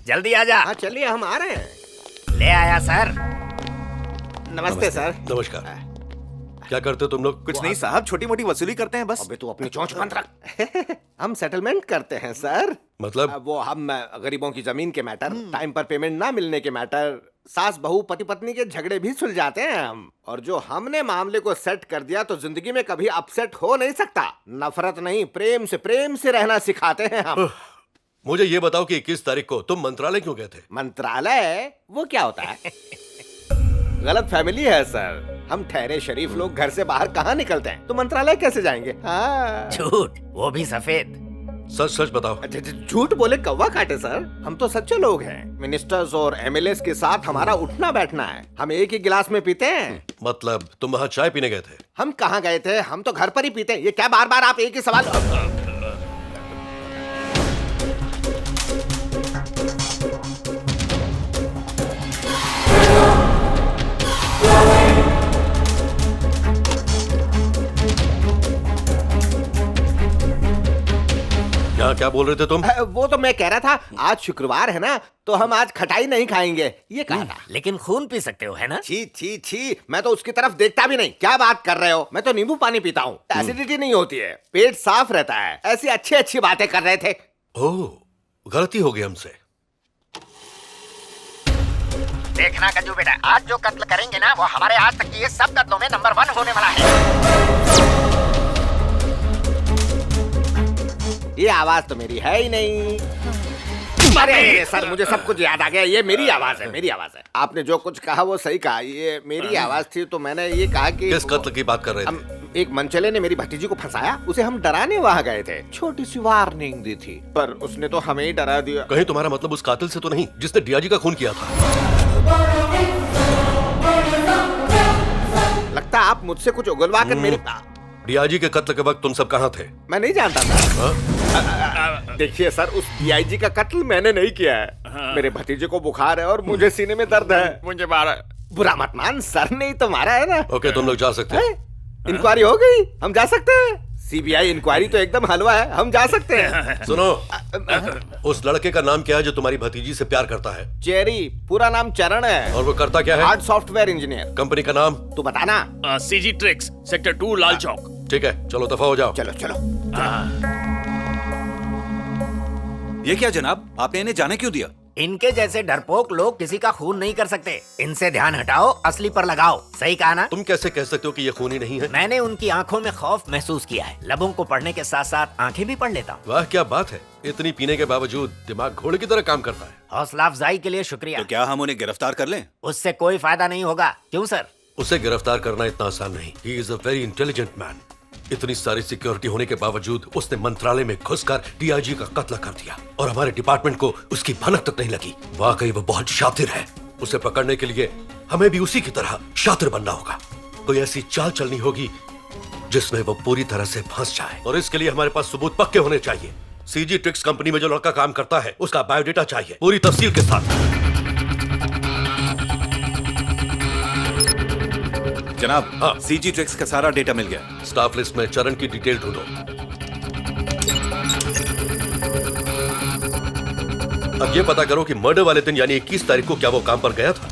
जल्दी आ जा। हाँ चलिए, हम आ रहे हैं। ले आया सर। नमस्ते सर। नमस्कार। क्या करते हो तुम लोग? कुछ नहीं साहब, छोटी मोटी वसूली करते हैं बस। अबे तू अपनी चोंच बंद रख। हम सेटलमेंट करते हैं सर। मतलब? वो हम गरीबों की जमीन के मैटर, टाइम पर पेमेंट ना मिलने के मैटर, सास बहू पति पत्नी के झगड़े भी सुलझाते हैं हम। और जो हमने मामले को सेट कर दिया तो जिंदगी में कभी अपसेट हो नहीं सकता। नफरत नहीं, प्रेम से रहना सिखाते हैं हम। मुझे ये बताओ कि 21 तारीख को तुम मंत्रालय क्यों गए थे? मंत्रालय वो क्या होता है? गलत फैमिली है सर। हम ठहरे शरीफ लोग घर से बाहर कहाँ निकलते हैं, तो मंत्रालय कैसे जाएंगे? हाँ। झूठ, वो भी सफेद। सच सच बताओ। झूठ बोले कौवा काटे सर। हम तो सच्चे लोग हैं। मिनिस्टर्स और एमएलएस के साथ हमारा उठना बैठना है। हम एक ही गिलास में पीते हैं। मतलब तुम वहाँ चाय पीने गए थे? हम कहाँ गए थे? हम तो घर पर ही पीते हैं। ये क्या बार बार आप एक ही सवाल? क्या बोल रहे थे तुम? वो तो मैं कह रहा था, आज शुक्रवार है ना, तो हम आज खटाई नहीं खाएंगे, ये कहा था। लेकिन खून पी सकते हो, है ना? छी छी छी, मैं तो उसकी तरफ देखता भी नहीं। क्या बात कर रहे हो? मैं तो नींबू पानी पीता हूँ। एसिडिटी नहीं होती है, पेट साफ रहता है। ऐसी अच्छी अच्छी बातें कर रहे थे। ओह, गलती हो गई हमसे। देखना कज्जू बेटा, आज जो कत्ल करेंगे ना, वो हमारे आज तक के सब कत्लों में नंबर 1 होने वाला है। ये आवाज तो मेरी है ही नहीं। अरे सर, मुझे सब कुछ याद आ गया। ये मेरी आवाज है, मेरी आवाज है। आपने जो कुछ कहा वो सही कहा। ये मेरी आवाज थी, तो मैंने ये कहा कि किस कत्ल की बात कर रहे थे? एक मनचले ने मेरी भतीजी को फंसाया, उसे हम डराने वहाँ गए थे। छोटी सी वार्निंग दी थी, पर उसने तो हमें ही डरा दिया। कहीं तुम्हारा मतलब उस कातिल से तो नहीं जिसने डीआईजी का खून किया था? लगता आप मुझसे कुछ उगलवा कर मेरे। डीआईजी के कत्ल के वक्त तुम सब कहाँ थे? मैं नहीं जानता था। देखिए सर, उस डीआईजी का कत्ल मैंने नहीं किया है। मेरे भतीजे को बुखार है और मुझे सीने में दर्द है। मुझे मारा। बुरा मत मान, सर ने ही तो मारा है ना। ओके, तुम लोग जा सकते हो। इंक्वायरी हो गई, हम जा सकते हैं। सीबीआई इंक्वायरी तो एकदम हलवा है, हम जा सकते हैं। सुनो, उस लड़के का नाम क्या है जो तुम्हारी भतीजी से प्यार करता है? चेरी, पूरा नाम चरण है। और वो करता क्या है? Hard software engineer. कंपनी का नाम तू बताना। CG tricks, sector 2, Lal Chowk. ठीक है, चलो दफा हो जाओ। चलो चलो। ये क्या जनाब, आपने इन्हें जाने क्यों दिया? इनके जैसे डरपोक लोग किसी का खून नहीं कर सकते। इनसे ध्यान हटाओ, असली पर लगाओ। सही कहा ना? तुम कैसे कह सकते हो कि ये खूनी नहीं है? मैंने उनकी आंखों में खौफ महसूस किया है। लबों को पढ़ने के साथ साथ आंखें भी पढ़ लेता हूँ। वाह, क्या बात है। इतनी पीने के बावजूद दिमाग घोड़े की तरह काम करता है। हौसला अफजाई के लिए शुक्रिया। तो क्या हम उन्हें गिरफ्तार कर लें? उससे कोई फायदा नहीं होगा। क्यों सर? उसे गिरफ्तार करना इतना आसान नहीं। He is a very intelligent man. इतनी सारी सिक्योरिटी होने के बावजूद उसने मंत्रालय में घुसकर डीआईजी का कत्ल कर दिया और हमारे डिपार्टमेंट को उसकी भनक तक नहीं लगी। वाकई वो बहुत शातिर है। उसे पकड़ने के लिए हमें भी उसी की तरह शातिर बनना होगा। कोई ऐसी चाल चलनी होगी जिसमें वो पूरी तरह से फंस जाए, और इसके लिए हमारे पास सबूत पक्के होने चाहिए। सीजी ट्रिक्स कंपनी में जो लड़का काम करता है उसका बायोडेटा चाहिए, पूरी तफसील के साथ। जनाब, हाँ, सीजी ट्रिक्स का सारा डेटा मिल गया। स्टाफ लिस्ट में चरण की डिटेल ढूंढो। अब ये पता करो कि मर्डर वाले दिन यानी 21 तारीख को क्या वो काम पर गया था?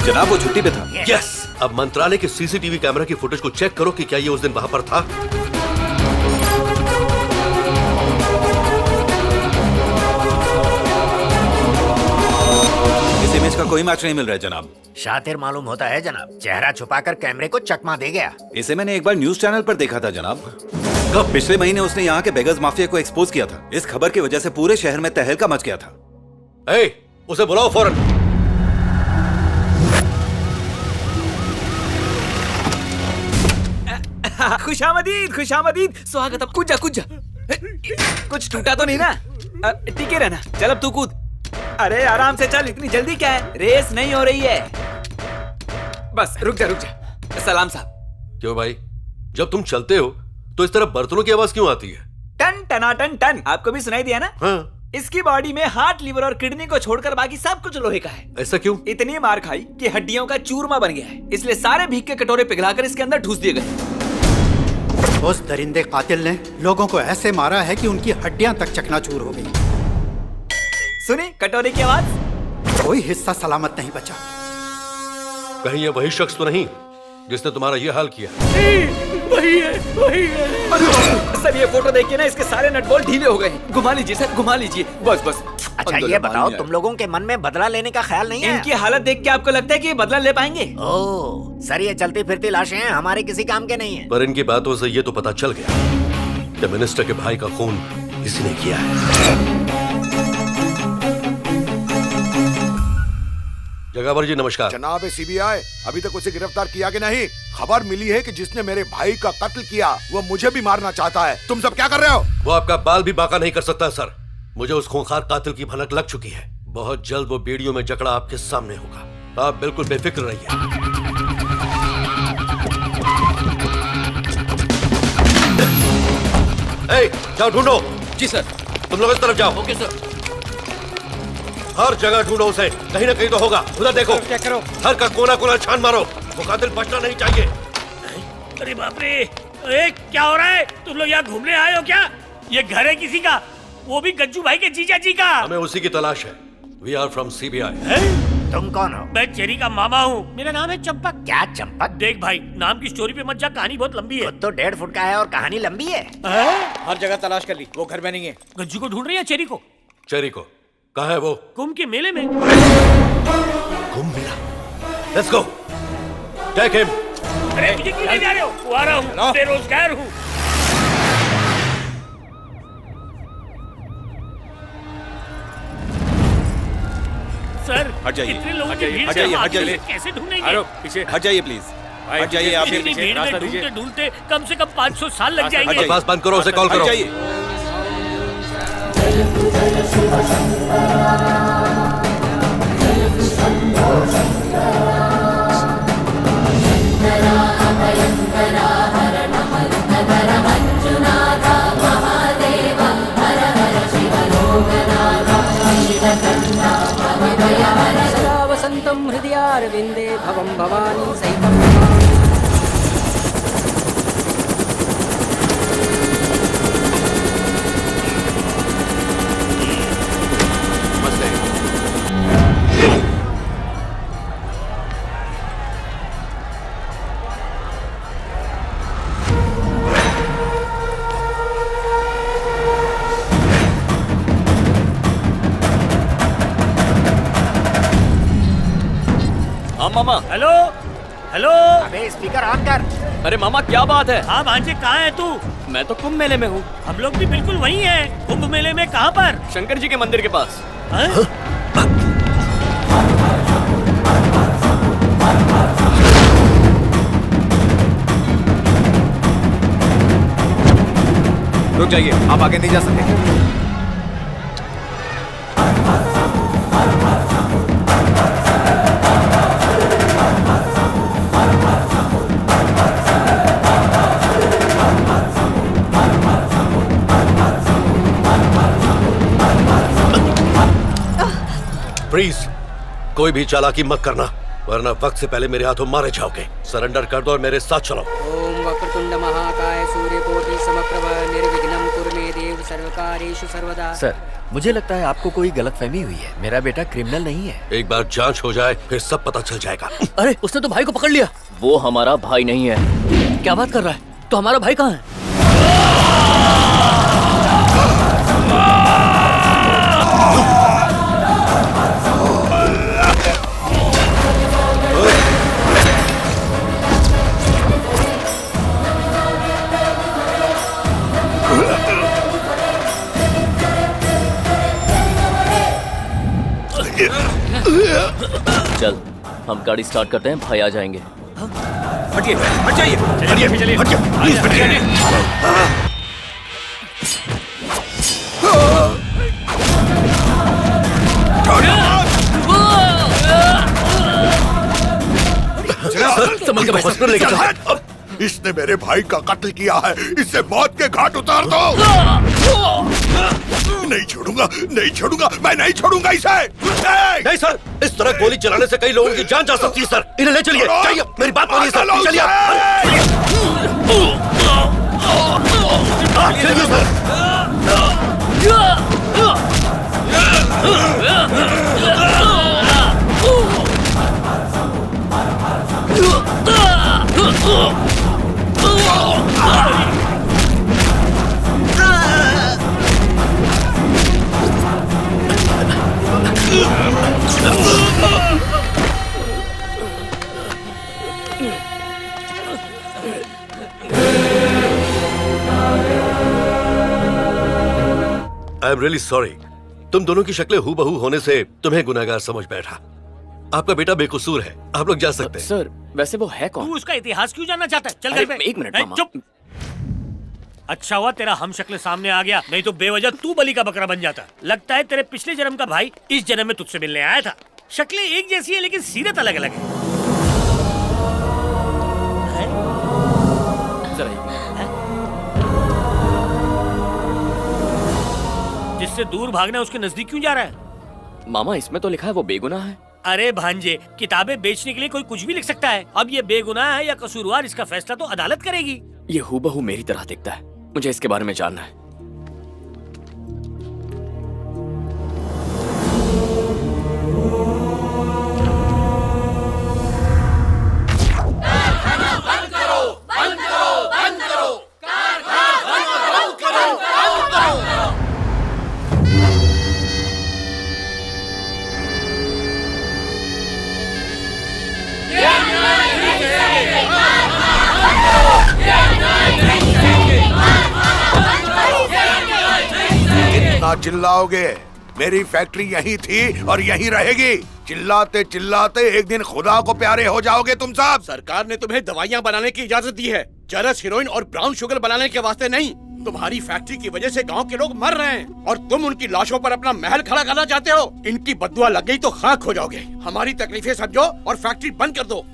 जनाब, वो छुट्टी पे था। यस। अब मंत्रालय के सीसीटीवी कैमरा की फुटेज को चेक करो कि क्या ये उस दिन वहां पर था। इमेज का कोई मैच नहीं मिल रहा है जनाब। शातिर मालूम होता है जनाब। चेहरा छुपाकर कैमरे को चकमा दे गया। इसे मैंने एक बार न्यूज चैनल पर देखा था जनाब। कब? पिछले महीने उसने यहाँ के बेगर्स माफिया को एक्सपोज किया था। इस खबर की वजह से पूरे शहर में तहलका मच गया था। उसे बुलाओ फौरन। खुशामदीद, खुशामदीद, स्वागत। अब कूद जा, कूद जा। कुछ टूटा तो नहीं ना? टिके रहना। चल अब तू कूद। अरे आराम से चल, इतनी जल्दी क्या है? रेस नहीं हो रही है। बस रुक जा, रुक जा। सलाम साहब। क्यों भाई, जब तुम चलते हो तो इस तरह बर्तनों की आवाज क्यों आती है? टन टना टन टन। आपको भी सुनाई दिया ना? हाँ। इसकी बॉडी में हार्ट, लिवर और किडनी को छोड़कर बाकी सब कुछ लोहे का है। ऐसा क्यों? इतनी मार खाई कि हड्डियों का चूरमा बन गया है, इसलिए सारे भीग के कटोरे पिघलाकर इसके अंदर ठूस दिए गए। उस दरिंदे कातिल ने लोगों को ऐसे मारा है कि उनकी हड्डियां तक चकनाचूर हो गई। सुने कटोरे की आवाज। कोई हिस्सा सलामत नहीं बचा। कहीं ये वही शख्स तो नहीं जिसने तुम्हारा ये हाल किया? वही है। सर ये फोटो देखिए ना, इसके सारे नट बोल्ट ढीले हो गए हैं। घुमा लीजिए सर, घुमा लीजिए। बस बस। अच्छा ये बताओ, तुम लोगों के मन में बदला लेने का ख्याल नहीं है? इनकी हालत देख के आपको लगता है कि ये बदला ले पाएंगे? ओह सर, ये चलती फिरती लाशें हैं, हमारे किसी काम के नहीं है। पर इनकी बातों से ये तो पता चल गया कि मिनिस्टर के भाई का खून किसी ने किया है। जगावर जी नमस्कार। जनाब सीबीआई, अभी तक उसे गिरफ्तार किया कि नहीं? खबर मिली है कि जिसने मेरे भाई का कत्ल किया वो मुझे भी मारना चाहता है। तुम सब क्या कर रहे हो? वो आपका बाल भी बांका नहीं कर सकता सर। मुझे उस खूंखार कातिल की भनक लग चुकी है। बहुत जल्द वो बेड़ियों में जकड़ा आपके सामने होगा। आप बिल्कुल बेफिक्र रहिए। जाओ ढूंढो। जी सर। तुम लोग इस तरफ जाओ। Okay sir. हर जगह ढूंढो उसे, कहीं ना कहीं तो होगा। उधर देखो, क्या करो? हर का कोना कोना छान मारो। वो कातिल बचना नहीं चाहिए। अरे बाप रे, अरे क्या हो रहा है? तुम लोग यहाँ घूमने आए हो क्या? ये घर है किसी का, वो भी गज्जू भाई के जीजा जी का। हमें उसी की तलाश है। We are from CBI. तुम कौन हो? मैं चेरी का मामा हूँ। मेरा नाम है चंपक। क्या चंपक? देख भाई, नाम की स्टोरी पे मत जा, कहानी बहुत लंबी है। खुद तो 1.5 फुट का है और कहानी लंबी है। हर जगह तलाश कर ली, वो घर में नहीं है। गज्जू को ढूंढ रही है, चेरी को? चेरी को। कहाँ है वो? कुंभ के मेले में। कुंभ मेला। Let's go. Take him. अरे मुझे क्यों ले जा रहे हो? वो आ रहा हूँ, बेरोजगार हूँ। सर, हट जाइए, इतने लोगों हट की जाइए, भीड़ हट से जाइए, हम हट आगे जाइए। कैसे ढूंढेंगे? पीछे हट जाइए प्लीज, हट जाइए आप। इतनी भीड़ में ढूंढते ढूंढते कम से कम 500 साल लग जाएंगे। बकवास बंद करो, उसे कॉल हट करो। जाइए। सदा वसन्तं हृदयारविन्दे भवं भवानी सहितं। हाँ मामा। Hello hello. अबे स्पीकर ऑन कर। अरे मामा क्या बात है? हाँ भांजे, कहाँ है तू? मैं तो कुंभ मेले में हूँ। हम लोग भी बिल्कुल वही हैं। कुंभ मेले में कहाँ पर? शंकर जी के मंदिर के पास। हैं? रुक जाइए, आप आगे नहीं जा सकते। प्लीज कोई भी चालाकी मत करना, वरना वक्त से पहले मेरे हाथों मारे जाओगे। सरेंडर कर दो और मेरे साथ चलो। ओम वक्रतुंड महाकाय सूर्यकोटि समप्रभ निर्विघ्नं कुरु मे देव सर्वकार्येषु सर्वदा। सर, मुझे लगता है आपको कोई गलतफहमी हुई है। मेरा बेटा क्रिमिनल नहीं है। एक बार जांच हो जाए फिर सब पता चल जाएगा। अरे उसने तो भाई को पकड़ लिया। वो हमारा भाई नहीं है। क्या बात कर रहा है? तो हमारा भाई कहाँ है? चल हम गाड़ी स्टार्ट करते हैं, भाई आ जाएंगे। हटिए, हट जाइए, हटिए, चलिए, हटिए, प्लीज हटिए। समझ के हॉस्पिटल लेके चल। इसने मेरे भाई का कत्ल किया है, इसे मौत के घाट उतार दो। नहीं छोड़ूंगा, नहीं छोड़ूंगा, मैं नहीं छोड़ूंगा इसे। नहीं सर, इस तरह गोली चलाने से कई लोगों की जान जा सकती है सर। इन्हें ले चलिए। चाहिए, मेरी बात मानिए सर, चलिए। I am really sorry. तुम दोनों की शक्लें हूबहू होने से तुम्हें गुनाहगार समझ बैठा। आपका बेटा बेकसूर है, आप लोग जा सकते हैं। सर वैसे वो है कौन? तू उसका इतिहास क्यों जानना चाहता है? चल अरे, घर पे। एक मिनट, ए, मामा। चुप। अच्छा हुआ तेरा हम शक्ल सामने आ गया, नहीं तो बेवजह तू बलि का बकरा बन जाता। लगता है तेरे पिछले जन्म का भाई इस जन्म में तुझसे मिलने आया था। शक्लें एक जैसी है लेकिन सीरत अलग अलग है। जरा एक मिनट। जिससे दूर भागना है उसके नजदीक क्यों जा रहा है? मामा इसमें तो लिखा है वो बेगुनाह है। अरे भांजे, किताबें बेचने के लिए कोई कुछ भी लिख सकता है। अब ये बेगुनाह है या कसूरवार, इसका फैसला तो अदालत करेगी। ये हूबहू मेरी तरह दिखता है, मुझे इसके बारे में जानना है। कितना चिल्लाओगे? मेरी फैक्ट्री यही थी और यही रहेगी। चिल्लाते चिल्लाते एक दिन खुदा को प्यारे हो जाओगे तुम सब। सरकार ने तुम्हें दवाइयाँ बनाने की इजाजत दी है, चरस, हीरोइन और ब्राउन शुगर बनाने के वास्ते नहीं। तुम्हारी फैक्ट्री की वजह से गांव के लोग मर रहे हैं और तुम उनकी लाशों पर अपना महल खड़ा करना चाहते हो। इनकी बददुआ लग गई तो खाक हो जाओगे। हमारी तकलीफें समझो और फैक्ट्री बंद कर दो।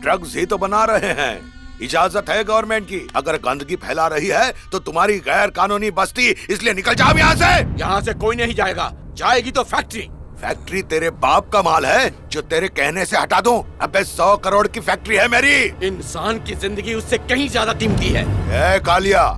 ड्रग्स ही तो बना रहे हैं, इजाजत है गवर्नमेंट की। अगर गंदगी फैला रही है तो तुम्हारी गैर कानूनी बस्ती, इसलिए निकल जाओ यहाँ से। यहाँ से कोई नहीं जाएगा, जाएगी तो फैक्ट्री। फैक्ट्री तेरे बाप का माल है जो तेरे कहने से हटा दूं? अबे 100 करोड़ की फैक्ट्री है मेरी। इंसान की जिंदगी उससे कहीं ज्यादा कीमती है। ए कालिया,